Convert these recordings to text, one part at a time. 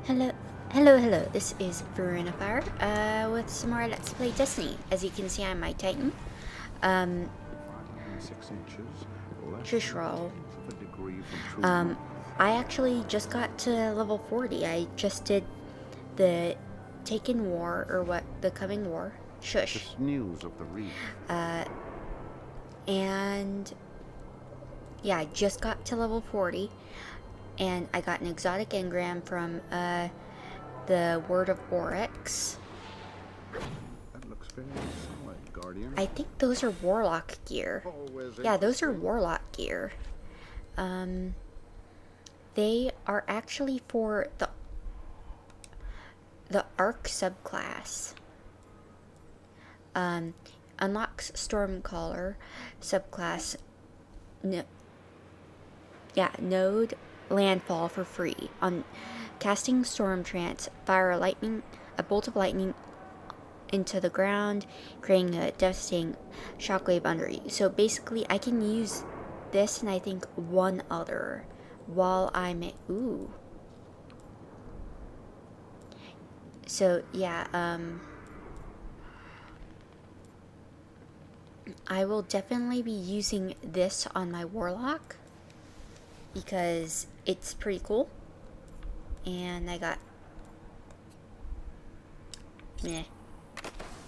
Hello, hello. This is Fire, with some more Let's Play Destiny. As you can see, I'm my Titan. Um, 6 inches, less Trishral. of a degree from true I actually just got to level 40. I just did the Taken War, or what, the Coming War. Shush. This news of the reef. And yeah, I just got to level 40. And I got an exotic engram from, the Word of Oryx. That looks very solid, Guardian. I think those are Warlock gear. Always Yeah, those are interesting. Warlock gear. They are actually for the Arc subclass. Unlocks Stormcaller subclass. Node landfall for free. On casting Storm Trance, fire a bolt of lightning into the ground, creating a devastating shockwave under you. So basically, I can use this and I think one other while I'm at, ooh. So yeah, I will definitely be using this on my Warlock because it's pretty cool. And I got, meh.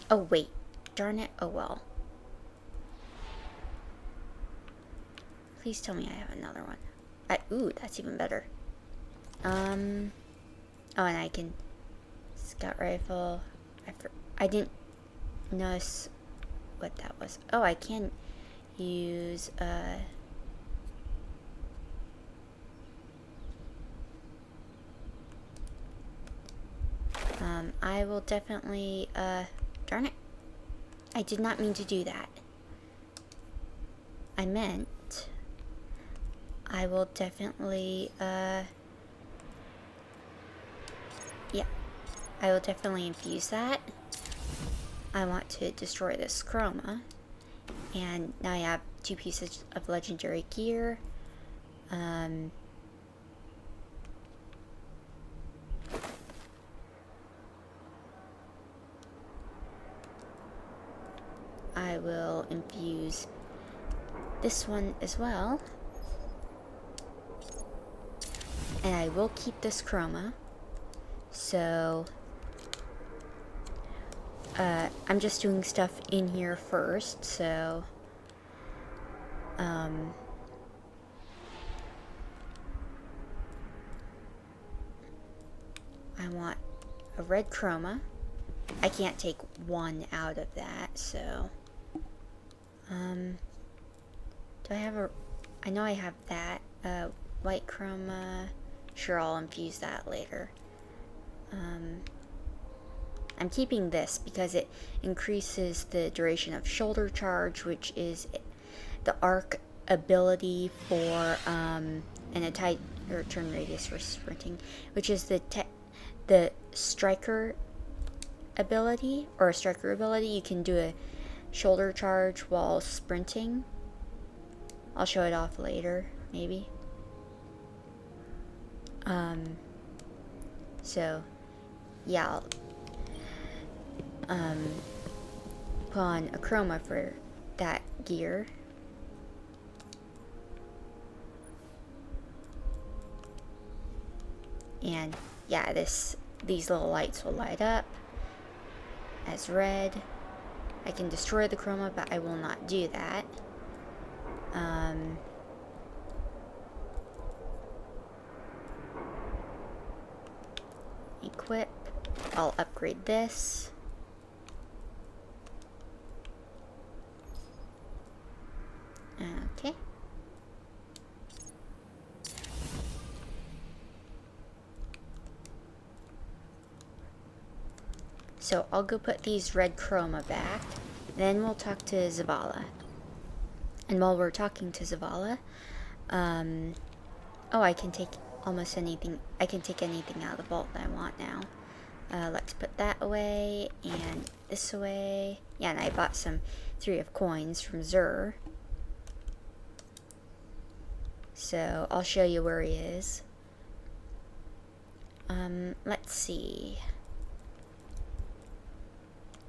Oh wait, darn it, oh well. Please tell me I have another one. Ooh, that's even better. Oh, and I can scout rifle. I didn't notice what that was. Oh, I can use, I will definitely, darn it. I did not mean to do that. I meant I will definitely, yeah. I will definitely infuse that. I want to destroy this chroma. And now I have 2 pieces of legendary gear. I will infuse this one as well. And I will keep this chroma. So I'm just doing stuff in here first, so I want a red chroma. I can't take one out of that, so do I have I know I have that white chroma. Sure, I'll infuse that later. I'm keeping this because it increases the duration of shoulder charge, which is the arc ability for and a tight or turn radius for sprinting, which is the striker ability, or a striker ability. You can do a shoulder charge while sprinting. I'll show it off later, maybe. So yeah, I'll put on a chroma for that gear. And yeah, these little lights will light up as red. I can destroy the chroma, but I will not do that. Equip. I'll upgrade this. Okay. So I'll go put these red chroma back. Then we'll talk to Zavala. And while we're talking to Zavala, oh, I can take almost anything. I can take anything out of the vault that I want now. Let's put that away and this away. Yeah, and I bought some 3 of coins from Zur. So I'll show you where he is. Let's see.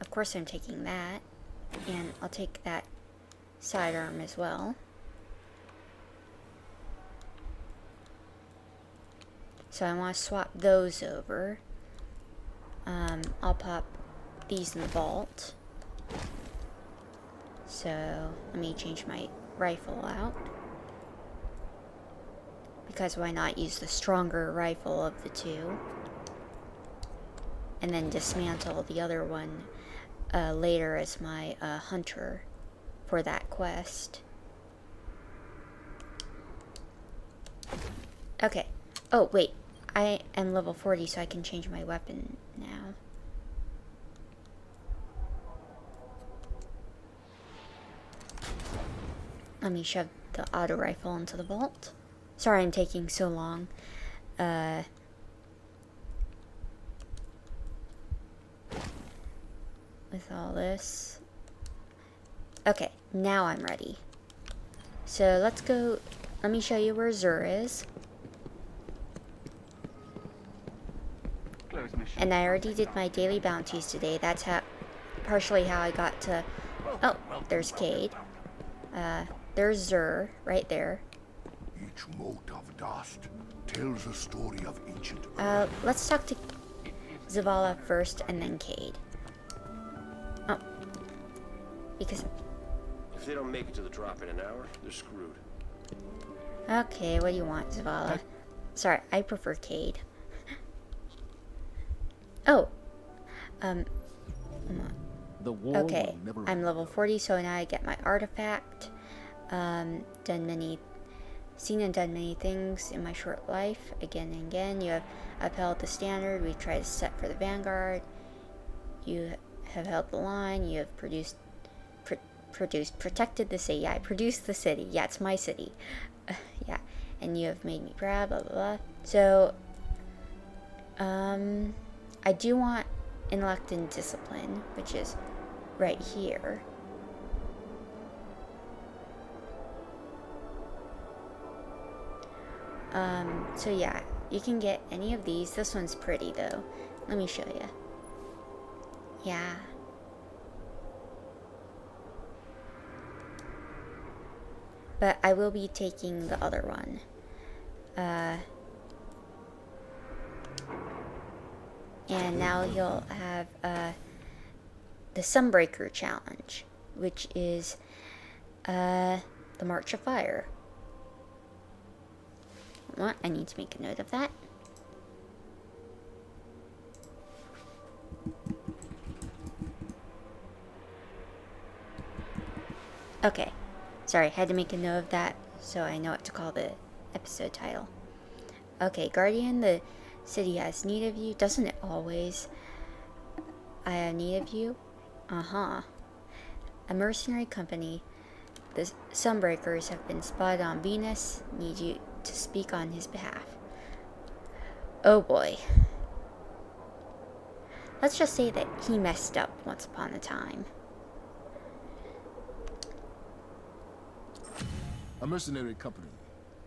Of course I'm taking that. And I'll take that sidearm as well. So I want to swap those over. I'll pop these in the vault. So let me change my rifle out. Because why not use the stronger rifle of the two? And then dismantle the other one later as my hunter for that quest. Okay. Oh, wait. I am level 40, so I can change my weapon now. Let me shove the auto rifle into the vault. Sorry I'm taking so long. With all this. Okay, now I'm ready. So let's go. Let me show you where Zur is. And I already did my daily bounties today. That's partially how I got to... Oh, there's Cade. There's Zur, right there. Each mote of dust tells a story of ancient Let's talk to Zavala first and then Cade. Oh. Because... If they don't make it to the drop in an hour, they're screwed. Okay, what do you want, Zavala? Sorry, I prefer Cade. Oh. Okay, I'm level 40, so now I get my artifact. Seen and done many things in my short life. Again and again, you have upheld the standard we try to set for the Vanguard. You have held the line. You have protected the city. Yeah, I produced the city. Yeah, it's my city. Yeah, and you have made me proud, blah, blah, blah. So, I do want intellect and discipline, which is right here. So yeah, you can get any of these. This one's pretty though. Let me show you. Yeah. But I will be taking the other one. And now you'll have the Sunbreaker challenge, which is the March of Fire. What? I need to make a note of that. Okay. Sorry, I had to make a note of that so I know what to call the episode title. Okay, Guardian, the city has need of you. Doesn't it always? I have need of you? Uh-huh. A mercenary company, the Sunbreakers, have been spotted on Venus. Need you to speak on his behalf. Oh boy. Let's just say that he messed up once upon a time. A mercenary company,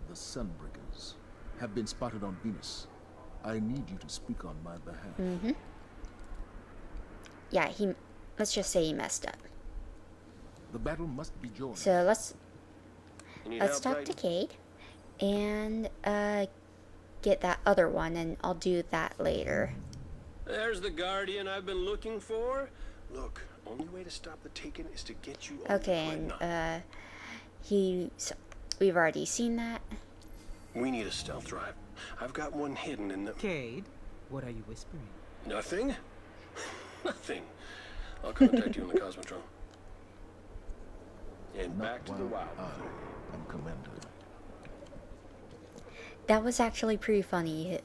the Sunbreakers, have been spotted on Venus. I need you to speak on my behalf. Mm-hmm. Yeah, let's just say he messed up. The battle must be joined. So let's talk Titan? to Cade and get that other one, and I'll do that later. There's the Guardian I've been looking for. Look, only way to stop the Taken is to get you on Okay, the Dreadnought. and we've already seen that. We need a stealth drive. I've got one hidden in the... Cade, what are you whispering? Nothing? Nothing. I'll contact you on the Cosmotron. And back to the wild. I am commander. That was actually pretty funny.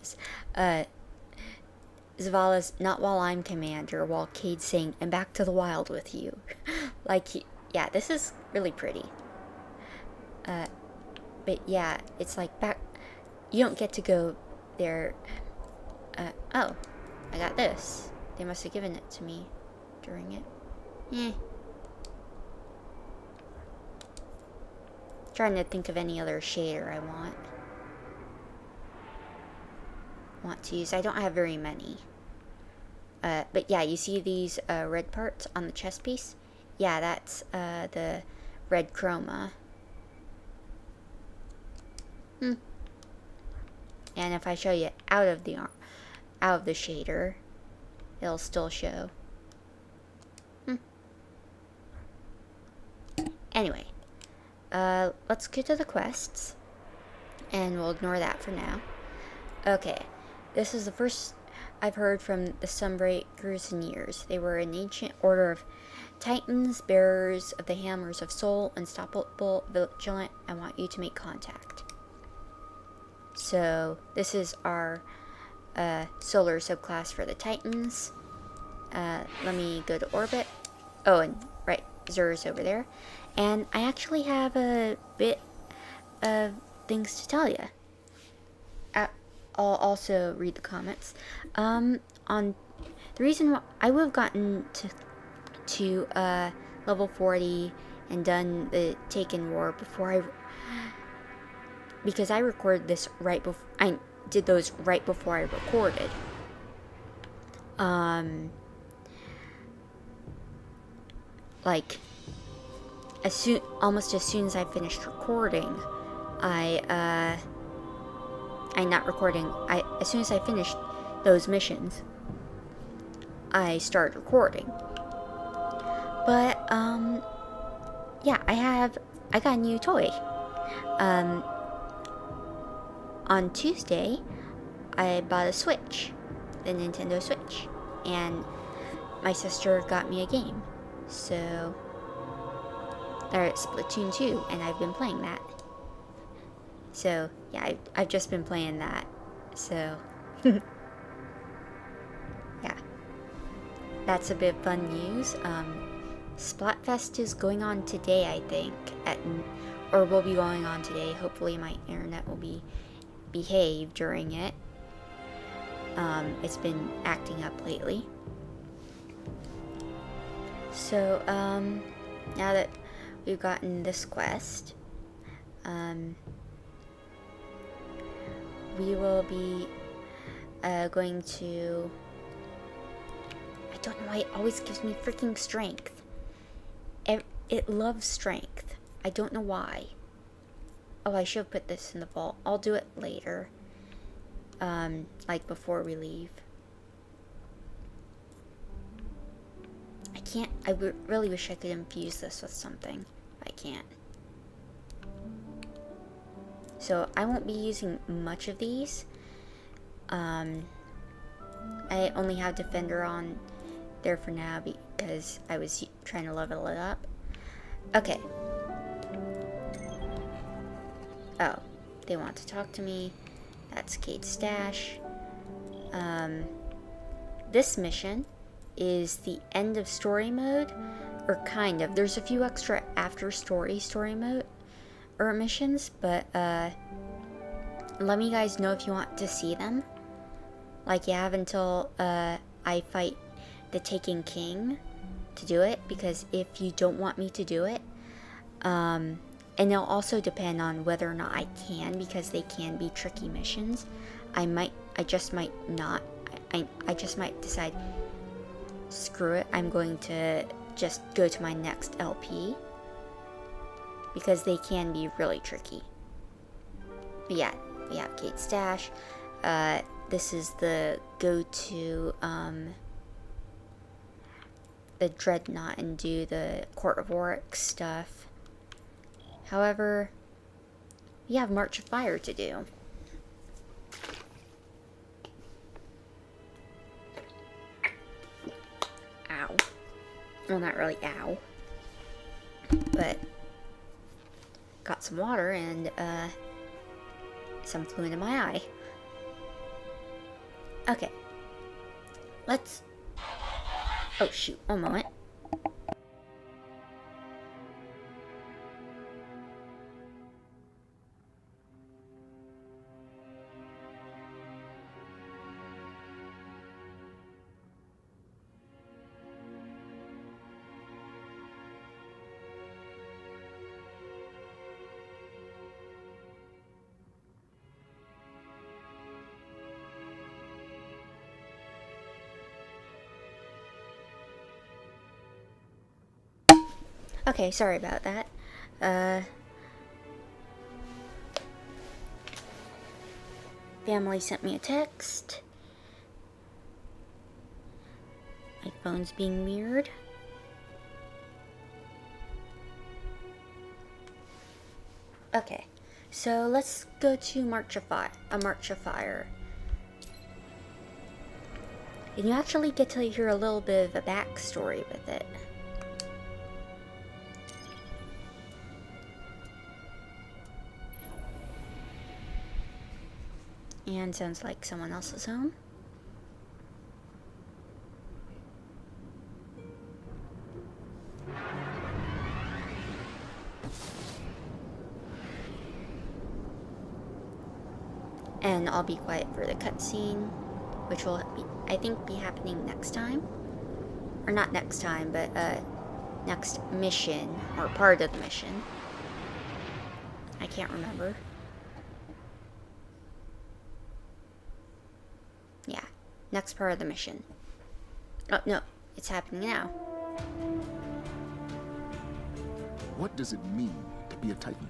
Zavala's not while I'm commander, while Cade's saying, and back to the wild with you. Yeah, this is really pretty. But yeah, it's like back, you don't get to go there. Oh, I got this. They must have given it to me during it. Trying to think of any other shader I want. want to use. I don't have very many. But yeah, you see these red parts on the chest piece? Yeah, that's the red chroma. And if I show you out of the shader, it'll still show. Anyway, let's get to the quests, and we'll ignore that for now. Okay, this is the first I've heard from the Sunbreakers in years. They were an ancient order of Titans, bearers of the hammers of soul, unstoppable, vigilant. I want you to make contact. So this is our solar subclass for the Titans. Let me go to orbit. Oh, and right, Zer's over there. And I actually have a bit of things to tell you. I'll also read the comments. On the reason why I would have gotten to level 40 and done the Taken War because I recorded this right before I did those right before I recorded. Like almost as soon as I finished recording, as soon as I finished those missions, I started recording. But yeah, I got a new toy. On Tuesday, I bought a Switch, the Nintendo Switch, and my sister got me a game. So, it's Splatoon 2, and I've been playing that. So, yeah, I've just been playing that. So, yeah. That's a bit of fun news. Splatfest is going on today, I think, or will be going on today. Hopefully my internet will behave during it. It's been acting up lately. So, now that we've gotten this quest, we will be going to... I don't know why it always gives me freaking strength. It loves strength. I don't know why. Oh, I should have put this in the vault. I'll do it later. Like before we leave. I really wish I could infuse this with something. I can't. So I won't be using much of these. I only have Defender on there for now because I was trying to level it up. Okay. Oh, they want to talk to me. That's Kate's stash. This mission is the end of story mode, or kind of. There's a few extra after story mode or missions, but let me guys know if you want to see them. Like, you have until I fight the Taken King to do it, because if you don't want me to do it, and it'll also depend on whether or not I can, because they can be tricky missions. I just might not. I just might decide, screw it, I'm going to just go to my next LP, because they can be really tricky. But yeah, we have Kate's stash. This is the go-to, the Dreadnought and do the Court of Oryx stuff. However, we have March of Fire to do. Ow. Well, not really ow. But got some water and some fluid in my eye. Okay. Let's... Oh shoot, one moment. Okay, sorry about that. Family sent me a text. My phone's being mirrored. Okay, so let's go to March of Fire. And you actually get to hear a little bit of a backstory with it. And sounds like someone else's home. And I'll be quiet for the cutscene, which will be, I think, be happening next time. Or not next time, but next mission, or part of the mission. I can't remember. Yeah, next part of the mission. Oh, no, it's happening now. What does it mean to be a Titan?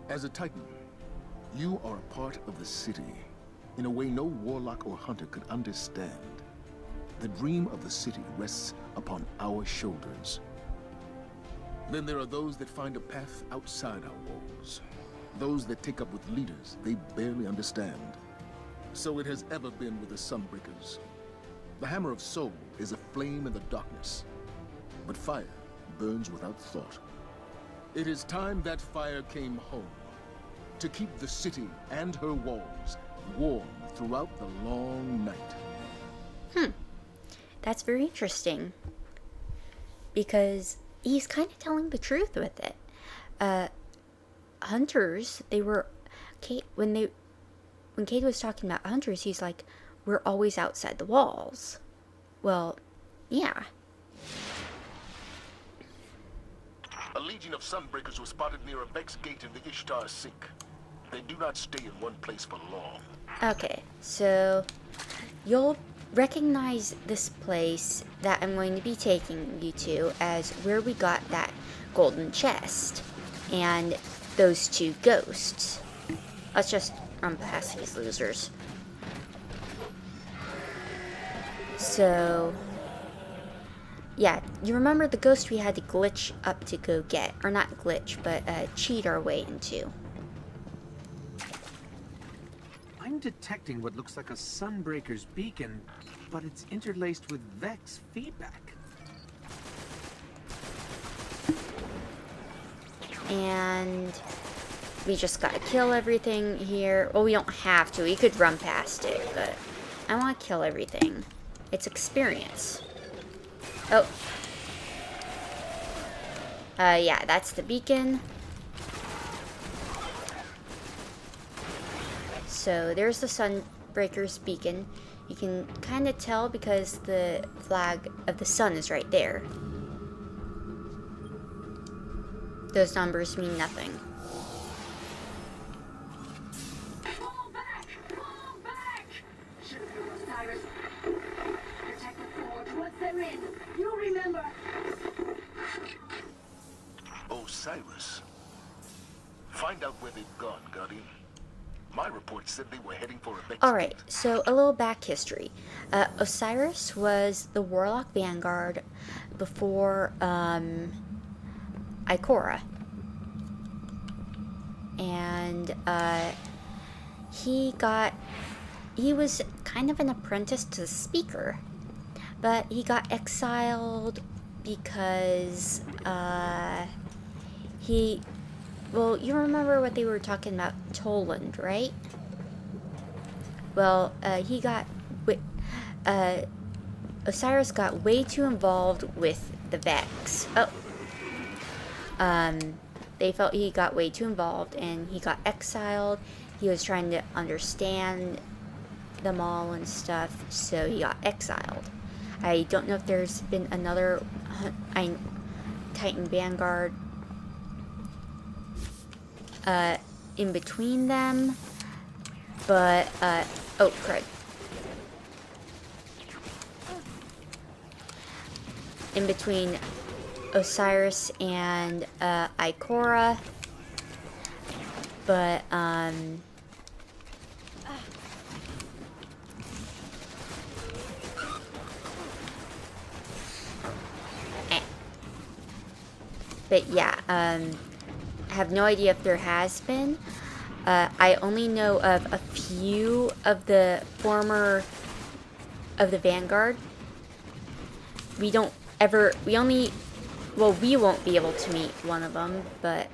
As a Titan, you are a part of the city in a way no warlock or hunter could understand. The dream of the city rests upon our shoulders. Then there are those that find a path outside our walls. Those that take up with leaders they barely understand. So it has ever been with the Sunbreakers. The Hammer of Soul is a flame in the darkness, but fire burns without thought. It is time that fire came home, to keep the city and her walls warm throughout the long night. That's very interesting. Because he's kind of telling the truth with it. Hunters, they were... When Kate was talking about hunters, he's like, we're always outside the walls. Well, yeah. A legion of Sunbreakers was spotted near a Vex gate in the Ishtar Sink. They do not stay in one place for long. Okay, so you'll recognize this place that I'm going to be taking you to as where we got that golden chest and those two ghosts. Let's just run past these losers. So, yeah, you remember the ghost we had to glitch up to go get, or not glitch, but cheat our way into. I'm detecting what looks like a Sunbreaker's beacon, but it's interlaced with Vex feedback. And we just gotta kill everything here. Well, we don't have to. We could run past it, but I want to kill everything. It's experience. Oh. Yeah, that's the beacon. So there's the Sunbreaker's beacon. You can kind of tell because the flag of the sun is right there. Those numbers mean nothing. Fall back! Fall back! Shoot, Osiris. Protect the forge once they're in. You remember. Osiris. Find out where they've gone, Guardian. My report said they were heading for a Vex. Alright, so a little back history. Osiris was the Warlock Vanguard before Ikora. And he was kind of an apprentice to the Speaker. But he got exiled because well, you remember what they were talking about, Toland, right? Well, Osiris got way too involved with the Vex. They felt he got way too involved and he got exiled. He was trying to understand them all and stuff, so he got exiled. I don't know if there's been another Titan Vanguard in between them, but oh crud. In between Osiris and Ikora, but but yeah, I have no idea if there has been. I only know of a few of the former of the Vanguard. We won't be able to meet one of them, but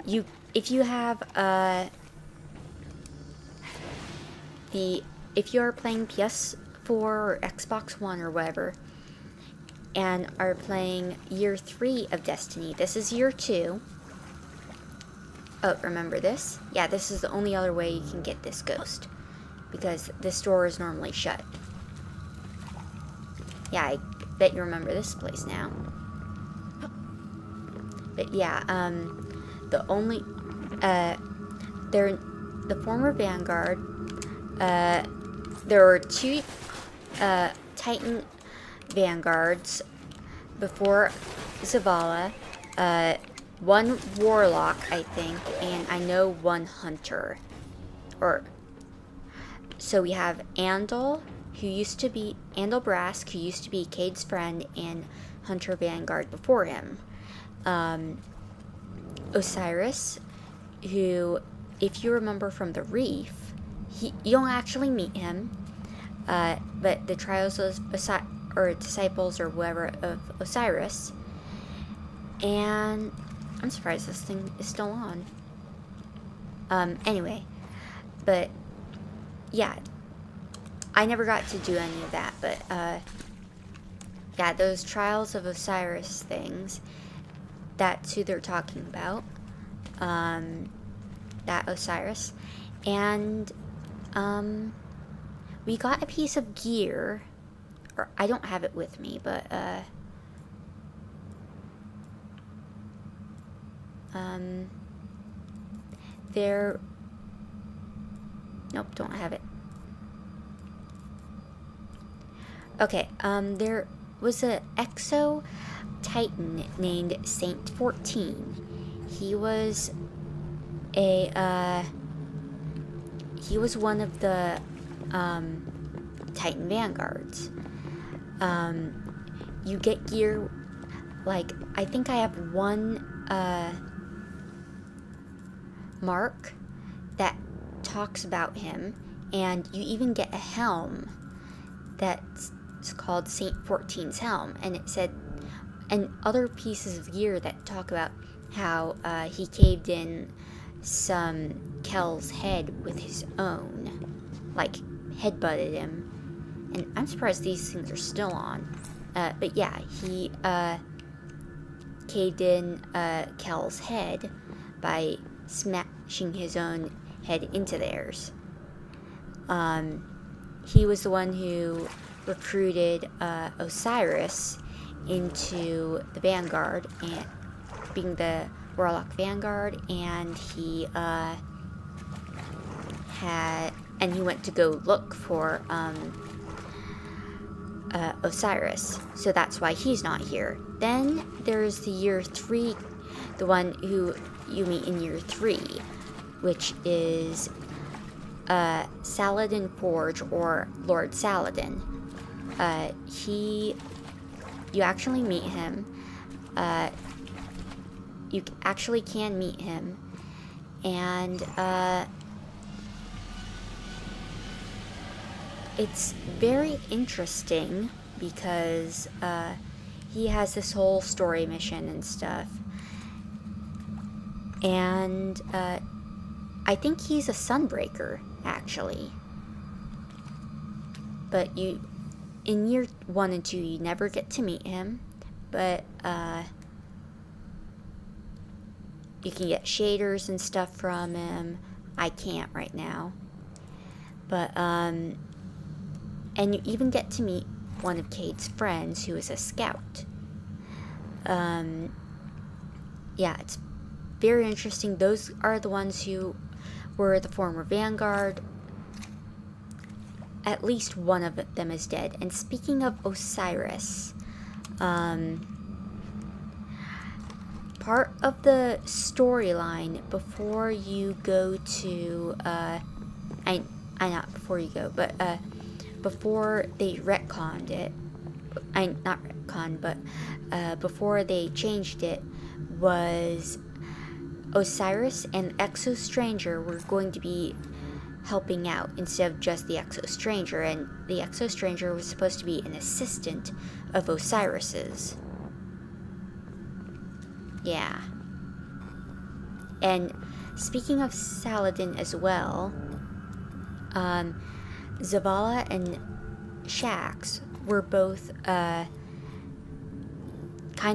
if you have if you are playing PS4 or Xbox One or whatever, and are playing year 3 of Destiny, this is year 2. Oh, remember this? Yeah, this is the only other way you can get this ghost, because this door is normally shut. Yeah, I bet you remember this place now. But yeah, the only, they're the former Vanguard. There were 2 Titan Vanguards before Zavala. 1 Warlock, I think, and I know 1 Hunter. So we have Andal, who used to be Andal Brask, who used to be Cade's friend, and Hunter Vanguard before him. Osiris, who, if you remember from the Reef, you don't actually meet him, but the Trials of or Disciples or whatever of Osiris, and I'm surprised this thing is still on. Anyway, but yeah, I never got to do any of that, but yeah, those Trials of Osiris things, that's who they're talking about. That Osiris. And we got a piece of gear, or I don't have it with me, but nope, don't have it. Okay, there was a Exo Titan named Saint 14. He was one of the Titan Vanguards. You get gear, like, I think I have 1 mark that talks about him, and you even get a helm that's called Saint 14's helm, and it said, and other pieces of gear that talk about how he caved in some Kel's head with his own, like headbutted him, and I'm surprised these things are still on. But yeah, he caved in Kel's head by smashing his own head into theirs. He was the one who recruited Osiris into the Vanguard, and being the Warlock Vanguard, and he went to go look for Osiris, so that's why he's not here. Then there's the year 3, the one who you meet in year 3, which is Saladin Forge, or Lord Saladin. You actually meet him. You actually can meet him, and it's very interesting because he has this whole story mission and stuff, and I think he's a Sunbreaker, actually. But in year 1 and 2, you never get to meet him, but you can get shaders and stuff from him. I can't right now. But, and you even get to meet one of Cade's friends who is a scout. Yeah, it's very interesting. Those are the ones who were the former Vanguard. At least one of them is dead. And speaking of Osiris, part of the storyline before you go to, not before you go, but, before they retconned it, not retconned, but, before they changed it, was Osiris and Exo Stranger were going to be helping out instead of just the Exo Stranger, and the Exo Stranger was supposed to be an assistant of Osiris's. Yeah. And speaking of Saladin as well, Zavala and Shax were both kind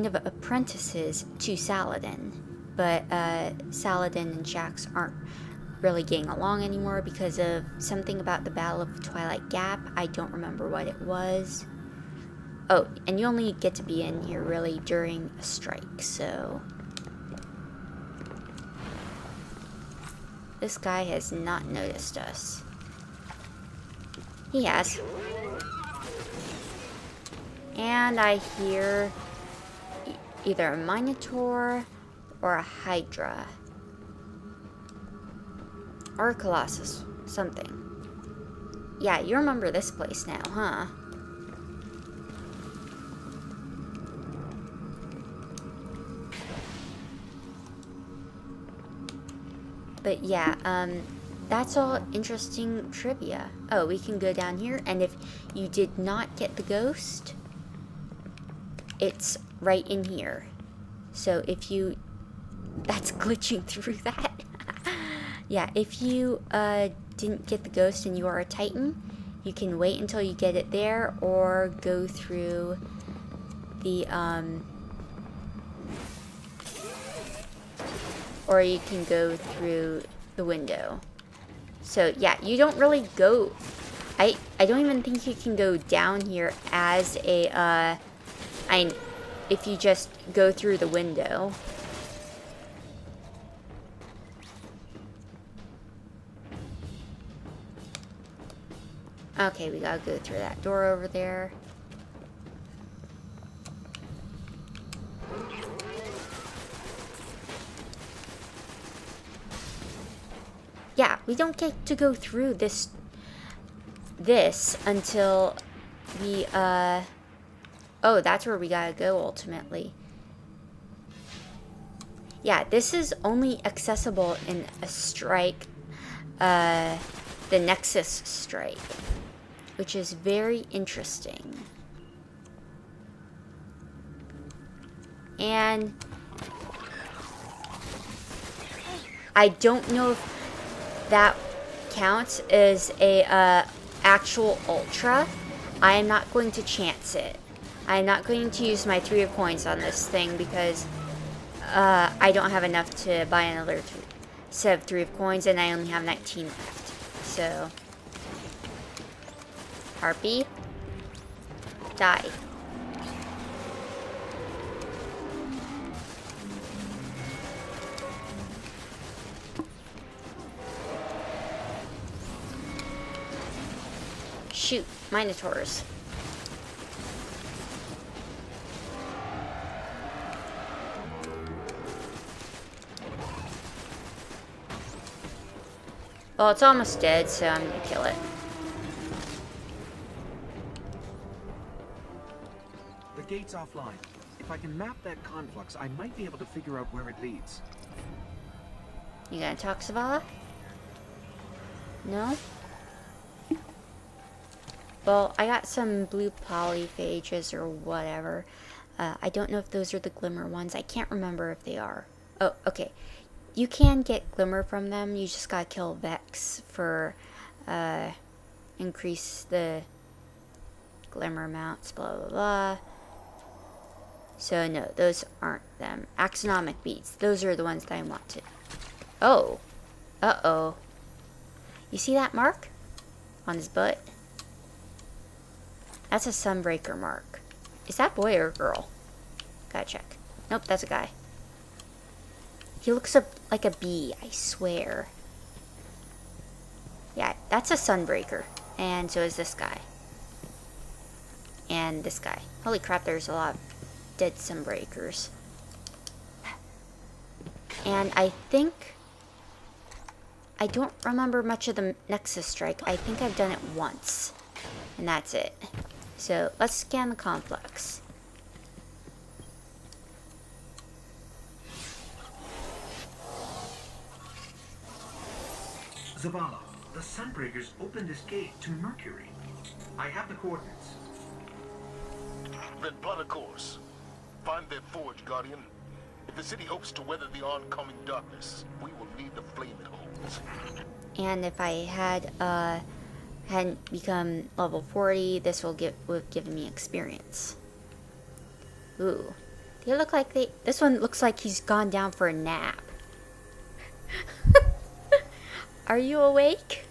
of apprentices to Saladin, but Saladin and Shax aren't really getting along anymore because of something about the Battle of Twilight Gap. I don't remember what it was. Oh, and you only get to be in here really during a strike, so... This guy has not noticed us. He has. And I hear either a Minotaur or a Hydra. Or a Colossus. Something. Yeah, you remember this place now, huh? But yeah, that's all interesting trivia. Oh, we can go down here, and if you did not get the ghost, it's right in here. So if you... That's glitching through that. Yeah, if you didn't get the ghost and you are a Titan, you can wait until you get it there, or go through the, or you can go through the window. So yeah, you don't really go... I don't even think you can go down here as a, if you just go through the window. Okay, we gotta go through that door over there. Yeah, we don't get to go through this until we, oh, that's where we gotta go ultimately. Yeah, this is only accessible in a strike, the Nexus strike, which is very interesting. And I don't know if that counts as a actual ultra. I am not going to chance it. I am not going to use my 3 of coins on this thing because I don't have enough to buy another set of 3 of coins, and I only have 19 left. So, Harpy, die. Shoot, Minotaurs. Well, it's almost dead, so I'm gonna kill it. The gate's offline. If I can map that conflux, I might be able to figure out where it leads. You gonna talk, Zavala? No? Well, I got some blue polyphages or whatever. I don't know if those are the glimmer ones. I can't remember if they are. Oh, okay. You can get glimmer from them. You just gotta kill Vex for increase the glimmer amounts, blah, blah, blah. So, no, those aren't them. Axonomic beads. Those are the ones that I want to... Oh. Uh-oh. You see that mark? On his butt? That's a Sunbreaker mark. Is that boy or girl? Gotta check. Nope, that's a guy. He looks like a bee, I swear. Yeah, that's a Sunbreaker. And so is this guy. And this guy. Holy crap, there's a lot of dead Sunbreakers. And I think... I don't remember much of the Nexus Strike. I think I've done it once. And that's it. So, let's scan the complex. Zavala, the Sunbreakers opened this gate to Mercury. I have the coordinates. Then plot a course. Find their forge, Guardian. If the city hopes to weather the oncoming darkness, we will need the flame it holds. And if I had, hadn't become level 40, this would have given me experience. Ooh. They look like this one looks like he's gone down for a nap. Are you awake?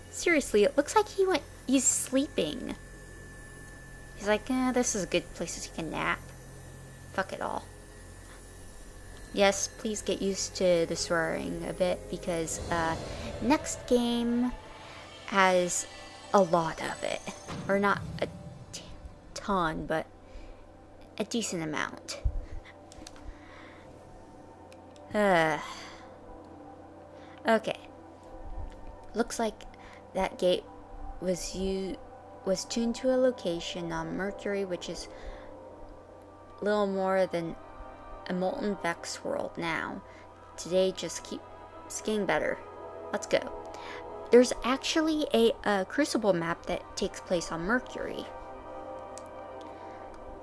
Seriously, it looks like he's sleeping. He's like, this is a good place to take a nap. Fuck it all. Yes, please get used to the swearing a bit, because next game has a lot of it. Or not a ton, but a decent amount. Okay. Looks like that gate was tuned to a location on Mercury, which is little more than a molten Vex world now. Today just keeps getting better. Let's go. There's actually a Crucible map that takes place on Mercury.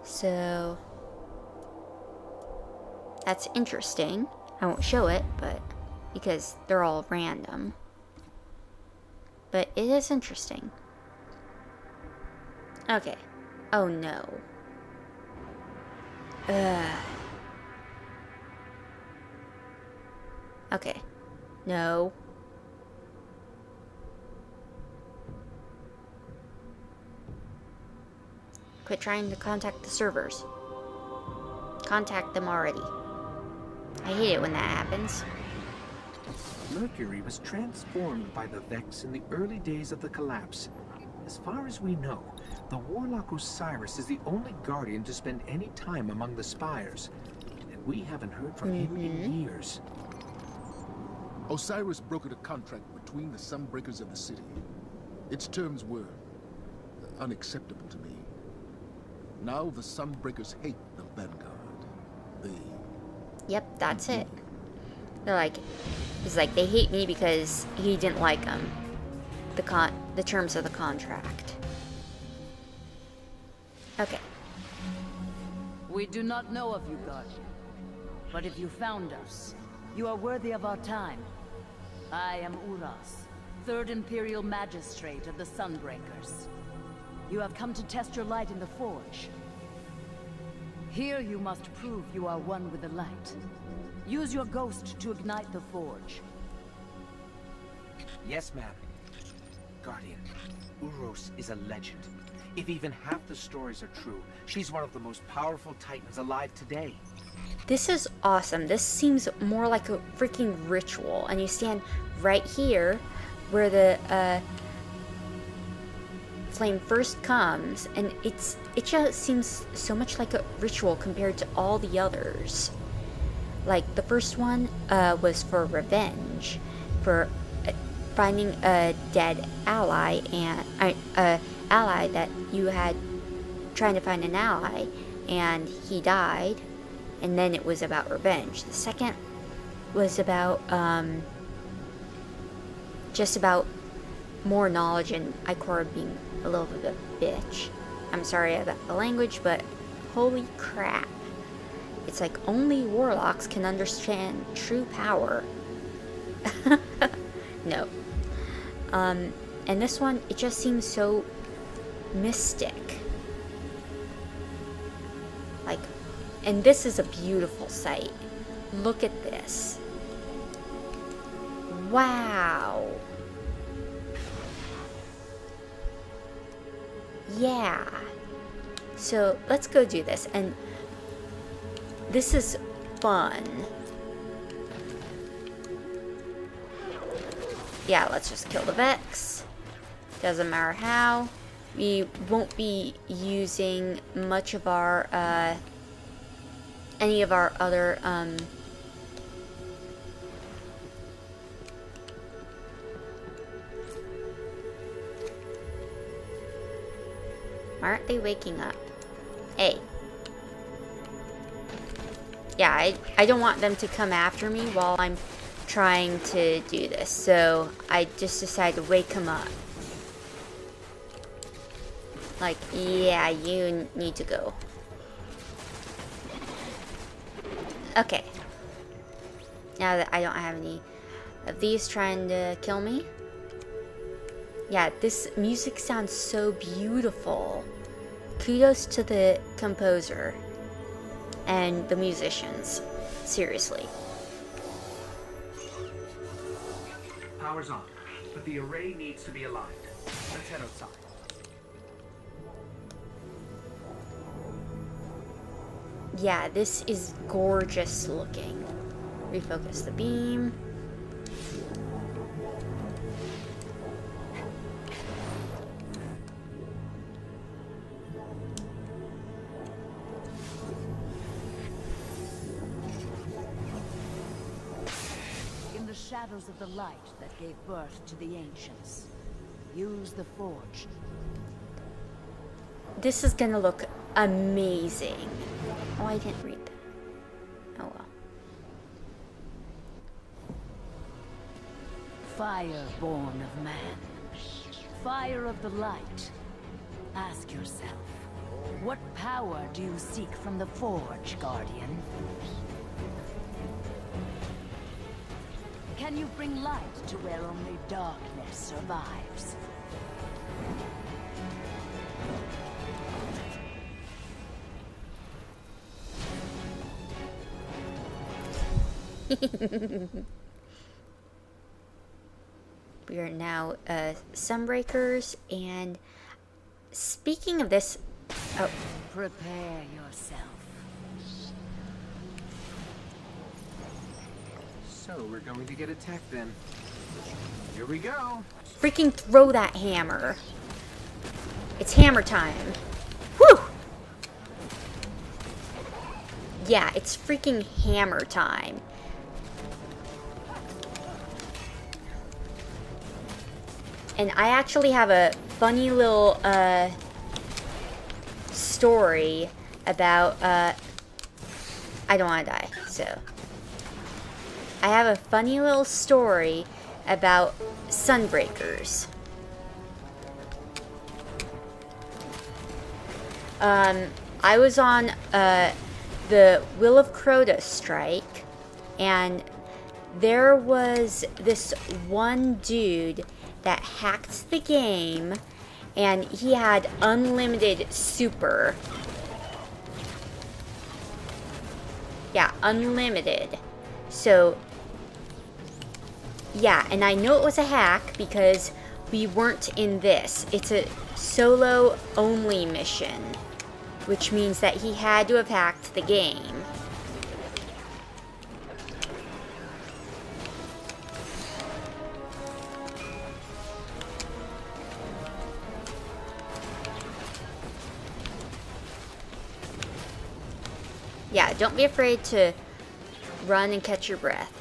So that's interesting. I won't show it, but because they're all random. But it is interesting. Okay. Oh no. Okay. No. Quit trying to contact the servers. Contact them already. I hate it when that happens. Mercury was transformed by the Vex in the early days of the collapse. As far as we know, the Warlock Osiris is the only Guardian to spend any time among the Spires. And we haven't heard from him in years. Osiris brokered a contract between the Sunbreakers of the city. Its terms were unacceptable to me. Now the Sunbreakers hate the Vanguard. Yep, that's it. They're like, it's like they hate me because he didn't like them. The terms of the contract. Okay. We do not know of you, Guardian. But if you found us, you are worthy of our time. I am Uras, 3rd Imperial Magistrate of the Sunbreakers. You have come to test your light in the Forge. Here you must prove you are one with the light. Use your ghost to ignite the Forge. Yes, ma'am. Guardian, Uros is a legend. If even half the stories are true, she's one of the most powerful Titans alive today. This is awesome. This seems more like a freaking ritual. And you stand right here where the flame first comes, and it just seems so much like a ritual compared to all the others. Like the first one was for revenge, for finding a dead ally, and ally that you had trying to find an ally, and he died, and then it was about revenge. The second was about just about more knowledge and Ikora being a little bit of a bitch. I'm sorry about the language, but holy crap. It's like only warlocks can understand true power. No. And this one, it just seems so mystic. Like, and this is a beautiful sight. Look at this. Wow. Yeah. So let's go do this. And this is fun. Yeah, let's just kill the Vex. Doesn't matter how. We won't be using much of our, any of our other, Why aren't they waking up? Hey. Yeah, I don't want them to come after me while I'm trying to do this. So I just decided to wake them up. Like, yeah, you need to go. Okay. Now that I don't have any of these trying to kill me. Yeah, this music sounds so beautiful. Kudos to the composer and the musicians. Seriously. Power's on, but the array needs to be aligned. Let's head outside. Yeah, this is gorgeous looking. Refocus the beam. In the shadows of the light that gave birth to the ancients, use the forge. This is gonna look amazing. Oh, I didn't read that. Oh well. Fire born of man. Fire of the light. Ask yourself, what power do you seek from the forge, Guardian? Can you bring light to where only darkness survives? We are now Sunbreakers, and speaking of this, oh, Prepare yourself. So we're going to get attacked then. Here we go. freaking throw that hammer. It's hammer time. Whew! Yeah, it's freaking hammer time. And I actually have a funny little story about I don't want to die, so I have a funny little story about Sunbreakers. I was on the Will of Crota strike, and there was this one dude that hacked the game, and he had unlimited super. Yeah, unlimited. So, yeah, and I know it was a hack because we weren't in this. It's a solo only mission, which means that he had to have hacked the game. Yeah, don't be afraid to run and catch your breath,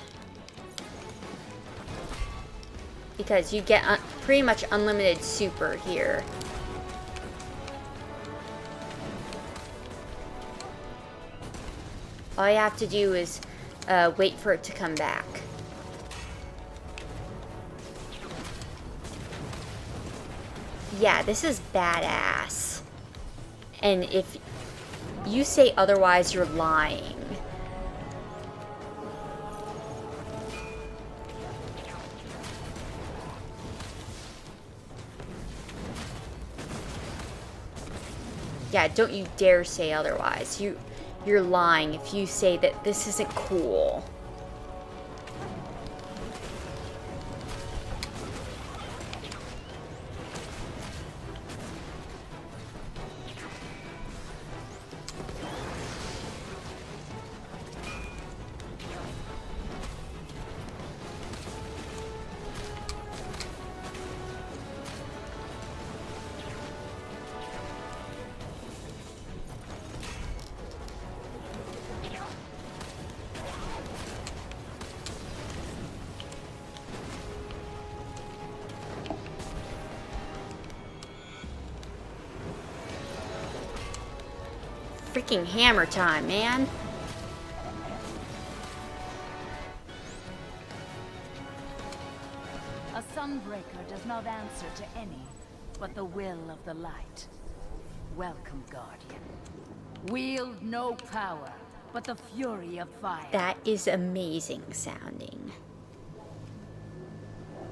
because you get pretty much unlimited super here. All you have to do is wait for it to come back. Yeah, this is badass. And if you say otherwise, you're lying. Yeah, don't you dare say otherwise. You're lying if you say that this isn't cool. freaking hammer time, man. A Sunbreaker does not answer to any but the will of the light. Welcome, Guardian. Wield no power but the fury of fire. That is amazing sounding.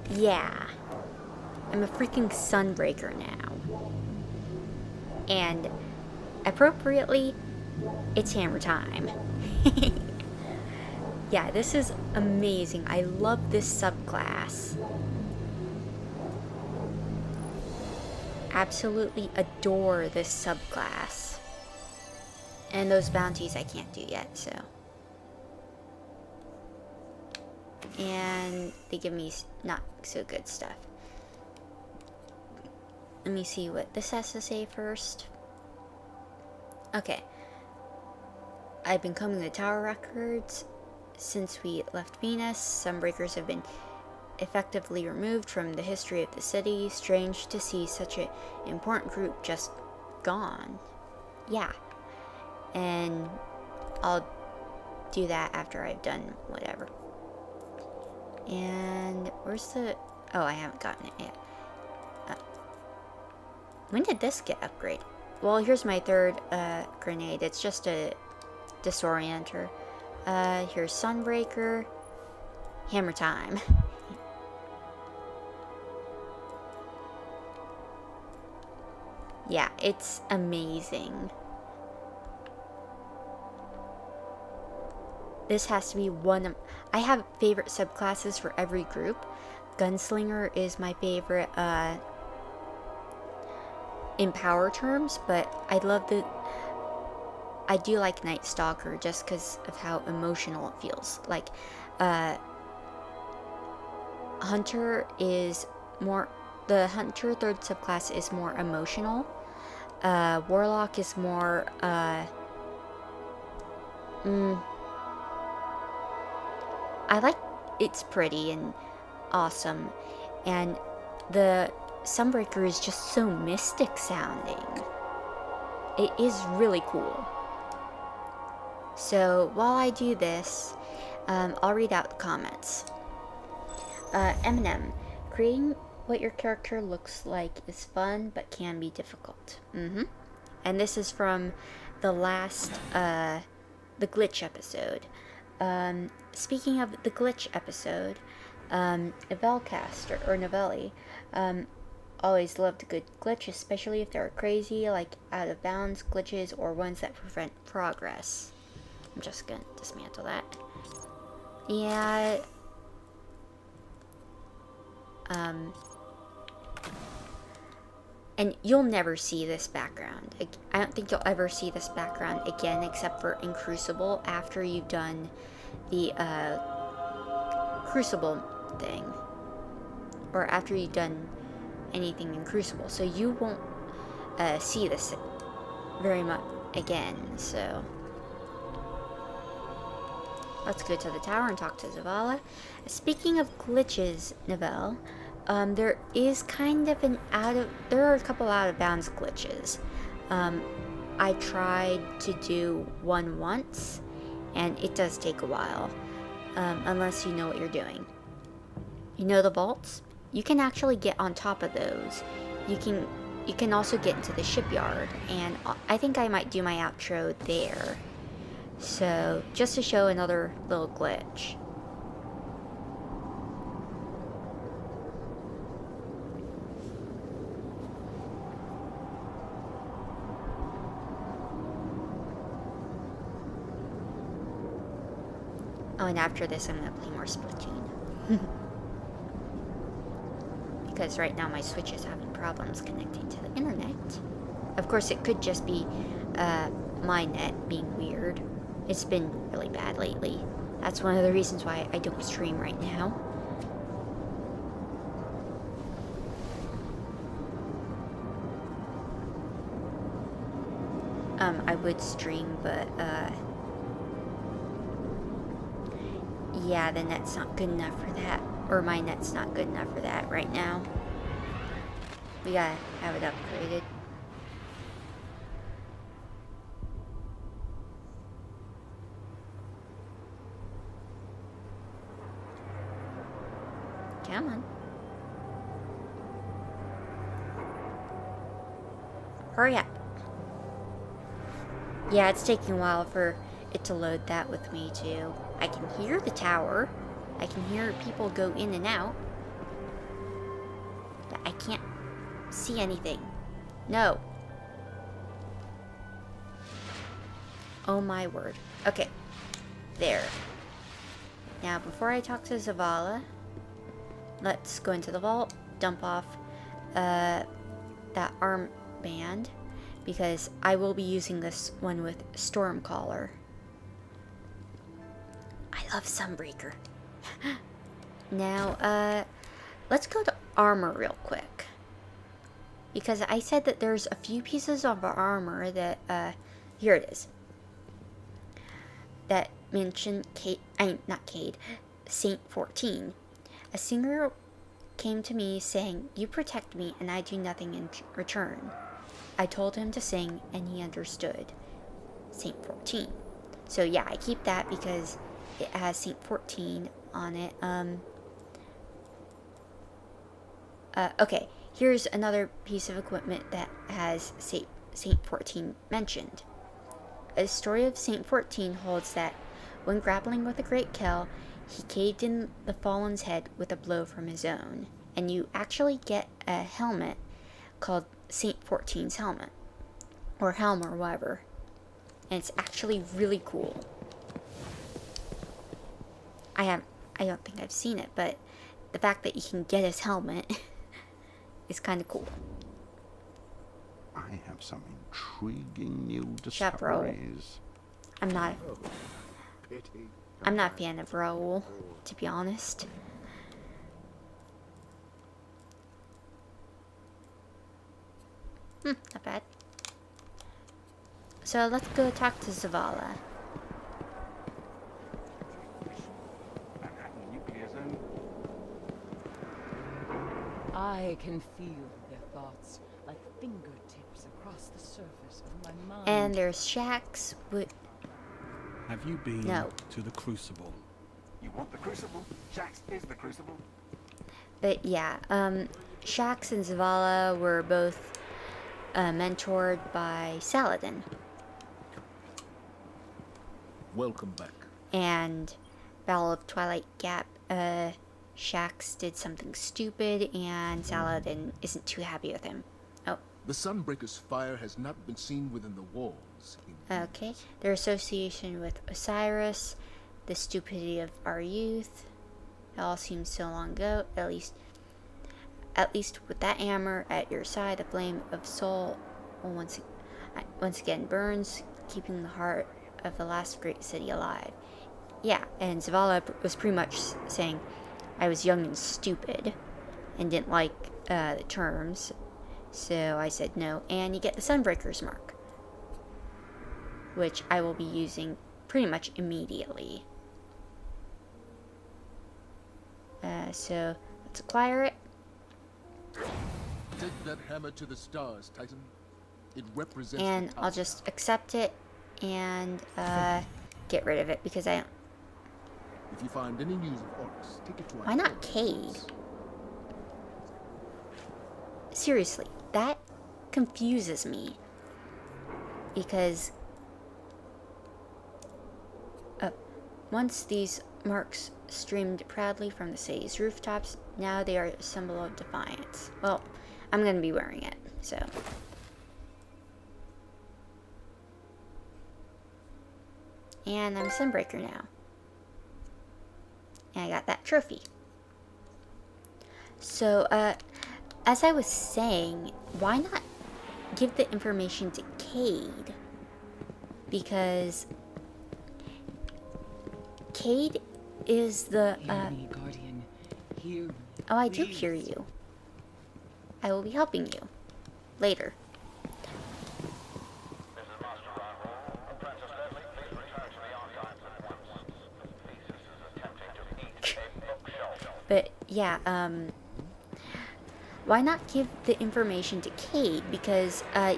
Yeah. I'm a freaking Sunbreaker now. And appropriately, it's hammer time. Yeah, this is amazing. I love this subclass. Absolutely adore this subclass. And those bounties I can't do yet, so. And they give me not so good stuff. Let me see what this has to say first. Okay. I've been combing the tower records since we left Venus. Sunbreakers have been effectively removed from the history of the city. Strange to see such an important group just gone. Yeah. And I'll do that after I've done whatever. And where's the... Oh, I haven't gotten it yet. When did this get upgraded? Well, here's my third grenade. It's just a disorienter. Here's Sunbreaker. Hammer time. Yeah, it's amazing. This has to be one of... I have favorite subclasses for every group. Gunslinger is my favorite in power terms, but I love the... I do like Night Stalker just because of how emotional it feels. Like, Hunter is more... The Hunter third subclass is more emotional. Warlock is more, I like, it's pretty and awesome, and the Sunbreaker is just so mystic sounding. It is really cool. So while I do this, I'll read out the comments. Eminem, creating what your character looks like is fun but can be difficult. And this is from the last, the glitch episode. Speaking of the glitch episode, Novelcaster, or Novelli, always loved a good glitch, especially if they're crazy, like out of bounds glitches or ones that prevent progress. I'm just gonna dismantle that. Yeah. And you'll never see this background. I don't think you'll ever see this background again except for in Crucible after you've done the Crucible thing. Or after you've done anything in Crucible. So you won't see this very much again. So let's go to the tower and talk to Zavala. Speaking of glitches, Novell, there is kind of there are a couple out of bounds glitches. I tried to do one once, and it does take a while, unless you know what you're doing. You know the vaults? You can actually get on top of those. You can also get into the shipyard, and I think I might do my outro there. So, just to show another little glitch. Oh, and after this, I'm going to play more Splatoon. Because right now my Switch is having problems connecting to the internet. Of course, it could just be my net being weird. It's been really bad lately. That's one of the reasons why I don't stream right now. I would stream, but yeah, the net's not good enough for that. Or my net's not good enough for that right now. We gotta have it upgraded. Come on. Hurry up. Yeah, it's taking a while for it to load that with me too. I can hear the tower. I can hear people go in and out. But I can't see anything. No. Oh my word. Okay. There. Now, before I talk to Zavala, let's go into the vault, dump off that armband, because I will be using this one with Stormcaller. I love Sunbreaker. Now, let's go to armor real quick. Because I said that there's a few pieces of armor that, here it is. That mention Saint 14. A singer came to me saying, "You protect me and I do nothing in return." I told him to sing and he understood. Saint 14. So yeah, I keep that because it has Saint 14 on it. Okay, here's another piece of equipment that has Saint 14 mentioned. A story of Saint 14 holds that when grappling with a great kill, he caved in the fallen's head with a blow from his own. And you actually get a helmet called Saint 14's helmet. Or helm or whatever. And it's actually really cool. I don't think I've seen it, but the fact that you can get his helmet is kind of cool. I have some intriguing new Chaperone. discoveries. I'm not Pity. a fan of Raoul, to be honest. Not bad. So let's go talk to Zavala. I can feel their thoughts like fingertips across the surface of my mind. And there's Shax with... Have you been No. to the Crucible? You want the Crucible? Jax is the Crucible. But yeah, Shax and Zavala were both mentored by Saladin. Welcome back. And Battle of Twilight Gap, Shax did something stupid and Saladin isn't too happy with him. Oh, The Sunbreaker's fire has not been seen within the walls. okay. Their association with Osiris, the stupidity of our youth. It all seems so long ago, at least with that hammer at your side, the flame of soul will once again burns, keeping the heart of the last great city alive. Yeah, and Zavala was pretty much saying I was young and stupid and didn't like the terms, so I said no, and you get the Sunbreaker's mark, which I will be using pretty much immediately. So let's acquire it. Take that hammer to the stars, Titan. It represents And the I'll just accept it and get rid of it because I don't. If you find any news of Oryx, take it to our Why not Cade? Seriously, that confuses me. Because once these marks streamed proudly from the city's rooftops, now they are a symbol of defiance. Well, I'm going to be wearing it, so. And I'm Sunbreaker now. And I got that trophy. So, as I was saying, why not give the information to Cade? Because Cade is the, Hear me, Guardian. Hear me. Oh, I do hear you. I will be helping you. Later. But, yeah, why not give the information to Cade? Because, okay,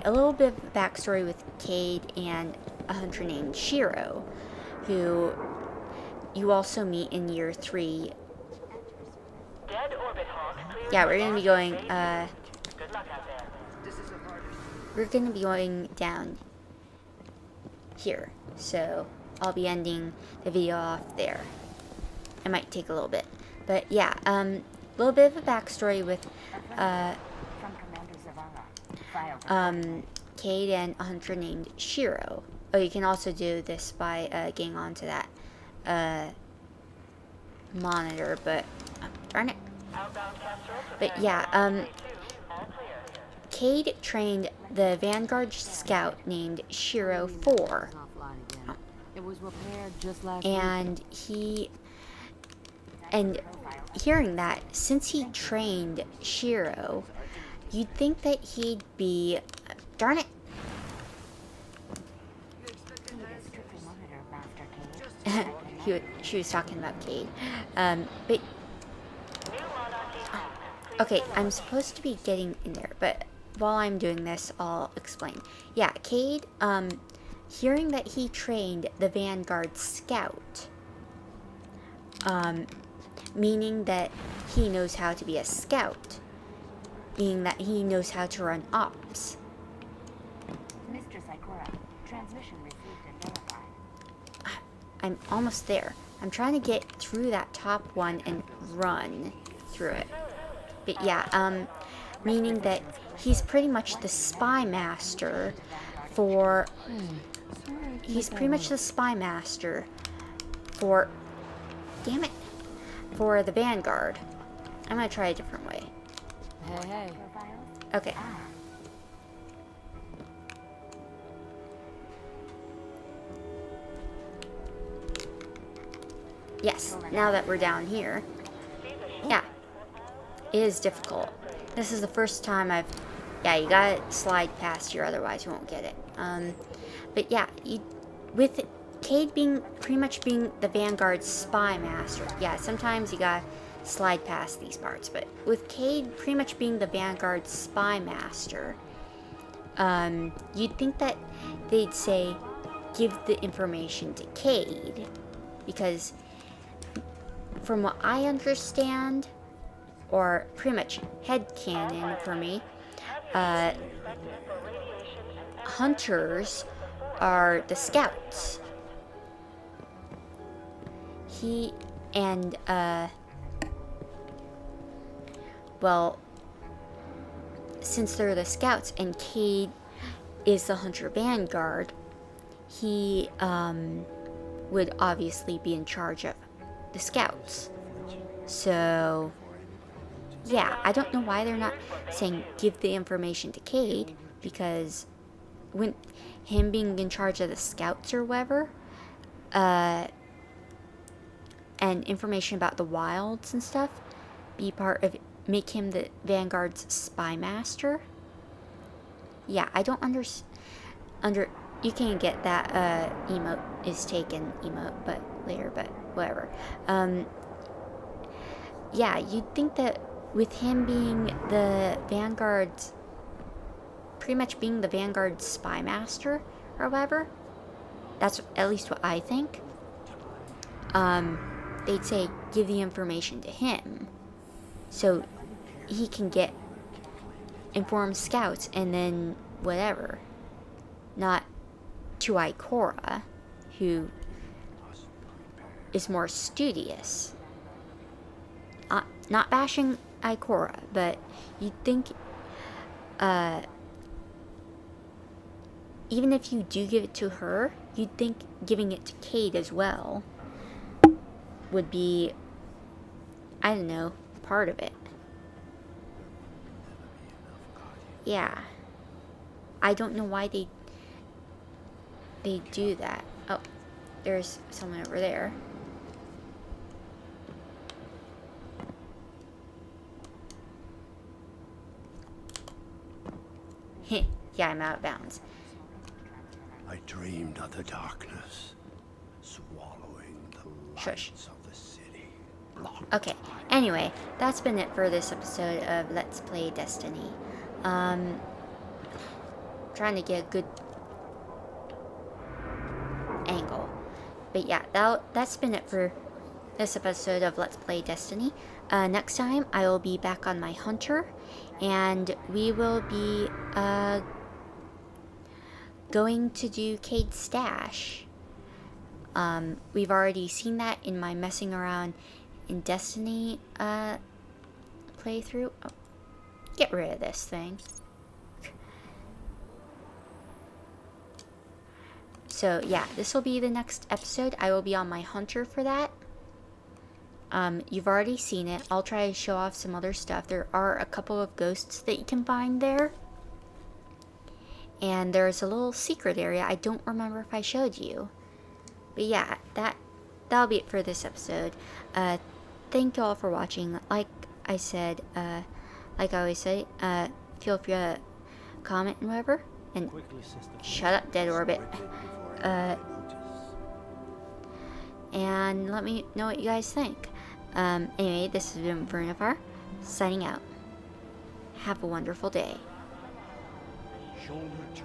a little bit of backstory with Cade and a hunter named Shiro, who you also meet in year 3. Yeah, we're gonna be going, we're gonna be going down here. So, I'll be ending the video off there. It might take a little bit. But yeah, a little bit of a backstory with, Cade and a hunter named Shiro. Oh, you can also do this by, getting onto that, monitor, but, darn it. But yeah, Cade trained the Vanguard scout named Shiro 4. It was repaired just last And hearing that, since he trained Shiro, you'd think that he'd be, darn it. She was talking about Cade. But okay, I'm supposed to be getting in there, but while I'm doing this, I'll explain. Yeah, Cade, hearing that he trained the Vanguard scout, meaning that he knows how to be a scout, meaning that he knows how to run ops. Mr. Sakura, transmission received and verified. I'm almost there. I'm trying to get through that top one and run through it. But yeah, meaning that he's pretty much the spy master for... He's pretty much the spy master for... Damn it. For the Vanguard. I'm gonna try a different way. Hey. Okay. Yes, now that we're down here. Yeah. It is difficult. This is the first time I've... Yeah, you gotta slide past here, otherwise you won't get it. But yeah, with Cade pretty much being the Vanguard spy master, yeah, sometimes you gotta slide past these parts, but with Cade pretty much being the Vanguard spy master, you'd think that they'd say, give the information to Cade, because from what I understand, or pretty much headcanon for me, hunters are the scouts. Well, since they're the scouts and Cade is the hunter Vanguard, he would obviously be in charge of the scouts. So yeah, I don't know why they're not saying give the information to Cade, because when him being in charge of the scouts or whatever, and information about the wilds and stuff, be part of, make him the Vanguard's spy master. Yeah, I don't you can get that emote is taken emote, but later, but whatever. Yeah, you'd think that with him being the Vanguard's, pretty much being the Vanguard spy master or whatever, that's at least what I think, they'd say give the information to him so he can get informed scouts and then whatever, not to Ikora, who is more studious. Not bashing Ikora, but you'd think, even if you do give it to her, you'd think giving it to Cade as well would be, I don't know, part of it. Yeah. I don't know why they do that. Oh, there's someone over there. Yeah, I'm out of bounds. I dreamed of the darkness, swallowing the Shush. lights of the city. Okay, anyway, that's been it for this episode of Let's Play Destiny. Trying to get a good angle. But yeah, that's been it for this episode of Let's Play Destiny. Next time, I will be back on my hunter, and we will be going to do Cade's stash. We've already seen that in my messing around in Destiny playthrough. Oh, get rid of this thing. So yeah, this will be the next episode. I will be on my hunter for that. You've already seen it. I'll try to show off some other stuff. There are a couple of ghosts that you can find there. And there's a little secret area. I don't remember if I showed you. But yeah, that'll be it for this episode. Thank you all for watching. Like I said, like I always say, feel free to comment and whatever. And shut up, Dead Orbit. And let me know what you guys think. Anyway, this has been Vernifar, signing out. Have a wonderful day. Shoulder to